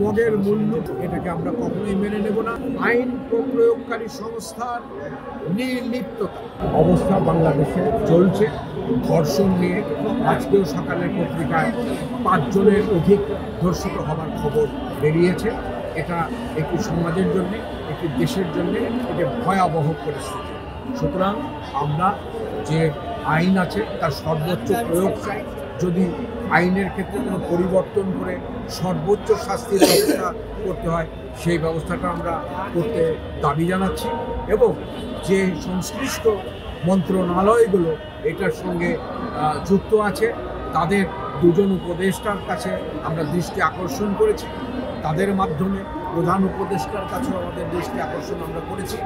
মগের মূল্য এটাকে আমরা কখনোই মেনে নেব না। আইন প্রয়োগকারী সংস্থার নির্লিপ্ততা অবস্থা বাংলাদেশে চলছে। ধর্ষণ নিয়ে আজকেও সকালের পত্রিকায় 5 জনের অধিক ধর্ষিত হবার খবর বেরিয়েছে। এটা একটি সমাজের জন্য, একটি দেশের জন্য এটা ভয়াবহ পরিস্থিতি। সুতরাং আমরা যে আইন আছে তার সর্বোচ্চ প্রয়োগ চাই। যদি আইনের ক্ষেত্রে কোনো পরিবর্তন করে সর্বোচ্চ শাস্তির ব্যবস্থা করতে হয়, সেই ব্যবস্থাটা আমরা করতে দাবি জানাচ্ছি। এবং যে সংশ্লিষ্ট মন্ত্রণালয়গুলো এটার সঙ্গে যুক্ত আছে তাদের 2 জন উপদেষ্টার কাছে আমরা দৃষ্টি আকর্ষণ করেছি। তাদের মাধ্যমে প্রধান উপদেষ্টার কাছেও আমাদের দৃষ্টি আকর্ষণ আমরা করেছি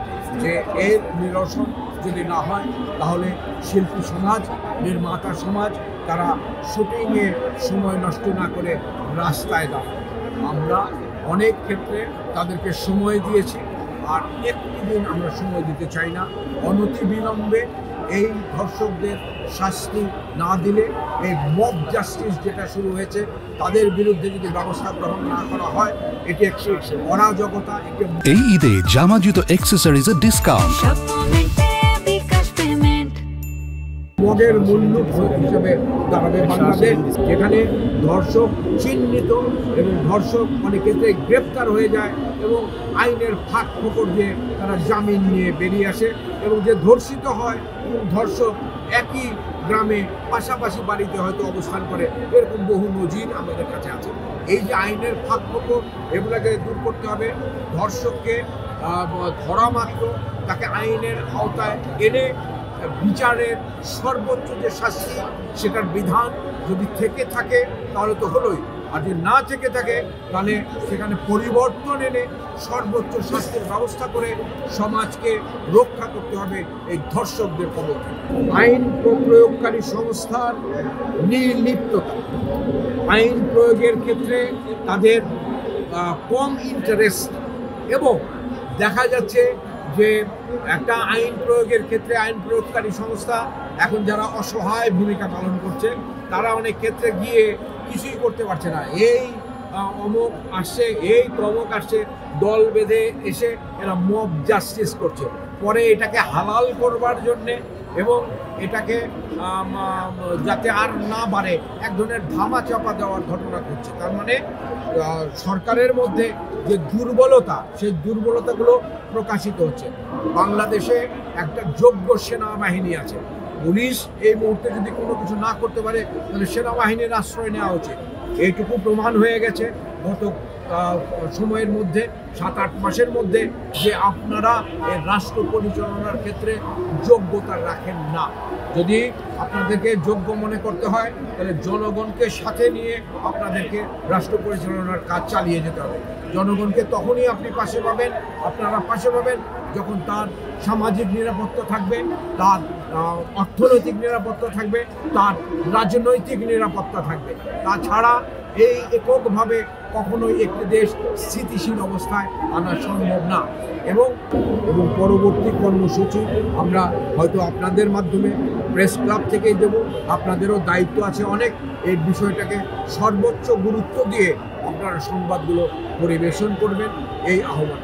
যে এর নিরসন যদি না হয় তাহলে শিল্পী সমাজ, নির্মাতা সমাজ তারা শুটিংয়ে সময় নষ্ট না করে রাস্তায় দাঁড়ায়। আমরা অনেক ক্ষেত্রে তাদেরকে সময় দিয়েছি, আর একটি দিন আমরা সময় দিতে চাই না। অনতিবিলম্বে এই ধর্ষকদের শাস্তি না দিলে এই মব জাস্টিস যেটা শুরু হয়েছে তাদের বিরুদ্ধে যদি ব্যবস্থা গ্রহণ না করা হয়, এটি একটি অরাজকতা। এই ঈদে জামা জুতো অ্যাক্সেসরিজের ডিসকাউন্ট। মগের মূল্য হিসেবে দাঁড়াবে বাংলাদেশ, যেখানে ধর্ষক চিহ্নিত এবং ধর্ষক অনেক ক্ষেত্রে গ্রেপ্তার হয়ে যায় এবং আইনের ফাঁক ফোকর দিয়ে তারা জামিন নিয়ে বেরিয়ে আসে, এবং যে ধর্ষিত হয় এবং ধর্ষক একই গ্রামে পাশাপাশি বাড়িতে হয়তো অবস্থান করে, এরকম বহু নজির আমাদের কাছে আছে। এই যে আইনের ফাঁক ফোকর, এগুলোকে দূর করতে হবে। ধর্ষককে ধরা মাত্র তাকে আইনের আওতায় এনে বিচারের সর্বোচ্চ যে শাস্তি সেটার বিধান যদি থেকে থাকে তাহলে তো হলোই, আর যদি না থেকে থাকে তাহলে সেখানে পরিবর্তন এনে সর্বোচ্চ শাস্তির ব্যবস্থা করে সমাজকে রক্ষা করতে হবে এই ধর্ষকদের কবল থেকে। আইন প্রয়োগকারী সংস্থার নির্লিপ্ততা, আইন প্রয়োগের ক্ষেত্রে তাদের কম ইন্টারেস্ট, এবং দেখা যাচ্ছে যে একটা আইন প্রয়োগের ক্ষেত্রে আইন প্রয়োগকারী সংস্থা এখন যারা অসহায় ভূমিকা পালন করছে তারা অনেক ক্ষেত্রে গিয়ে কিছুই করতে পারছে না। এই অমুক আসছে, এই তমুক আসছে, দল বেঁধে এসে এরা মব জাস্টিস করছে। পরে এটাকে হালাল করবার জন্যে এবং এটাকে যাতে আর না বাড়ে এক ধরনের ধামা চাপা দেওয়ার ঘটনা ঘটছে। তার মানে সরকারের মধ্যে যে দুর্বলতা, সেই দুর্বলতাগুলো প্রকাশিত হচ্ছে। বাংলাদেশে একটা যোগ্য সেনাবাহিনী আছে। পুলিশ এই মুহূর্তে যদি কোনো কিছু না করতে পারে তাহলে সেনাবাহিনীর আশ্রয় নেওয়া উচিত। এইটুকু প্রমাণ হয়ে গেছে গত সময়ের মধ্যে, 7-8 মাসের মধ্যে, যে আপনারা এই রাষ্ট্র পরিচালনার ক্ষেত্রে যোগ্যতা রাখেন না। যদি আপনাদেরকে যোগ্য মনে করতে হয় তাহলে জনগণকে সাথে নিয়ে আপনাদেরকে রাষ্ট্র পরিচালনার কাজ চালিয়ে যেতে হবে। জনগণকে তখনই আপনি পাশে পাবেন, আপনারা পাশে পাবেন যখন তার সামাজিক নিরাপত্তা থাকবে, তার অর্থনৈতিক নিরাপত্তা থাকবে, তার রাজনৈতিক নিরাপত্তা থাকবে। তাছাড়া এই এককভাবে কখনোই একটি দেশ স্থিতিশীল অবস্থায় আনা সম্ভব না। এবং পরবর্তী কর্মসূচি আমরা হয়তো আপনাদের মাধ্যমে প্রেস ক্লাব থেকেই দেব। আপনাদেরও দায়িত্ব আছে অনেক, এই বিষয়টাকে সর্বোচ্চ গুরুত্ব দিয়ে আপনারা সংবাদগুলো পরিবেশন করবেন, এই আহ্বান।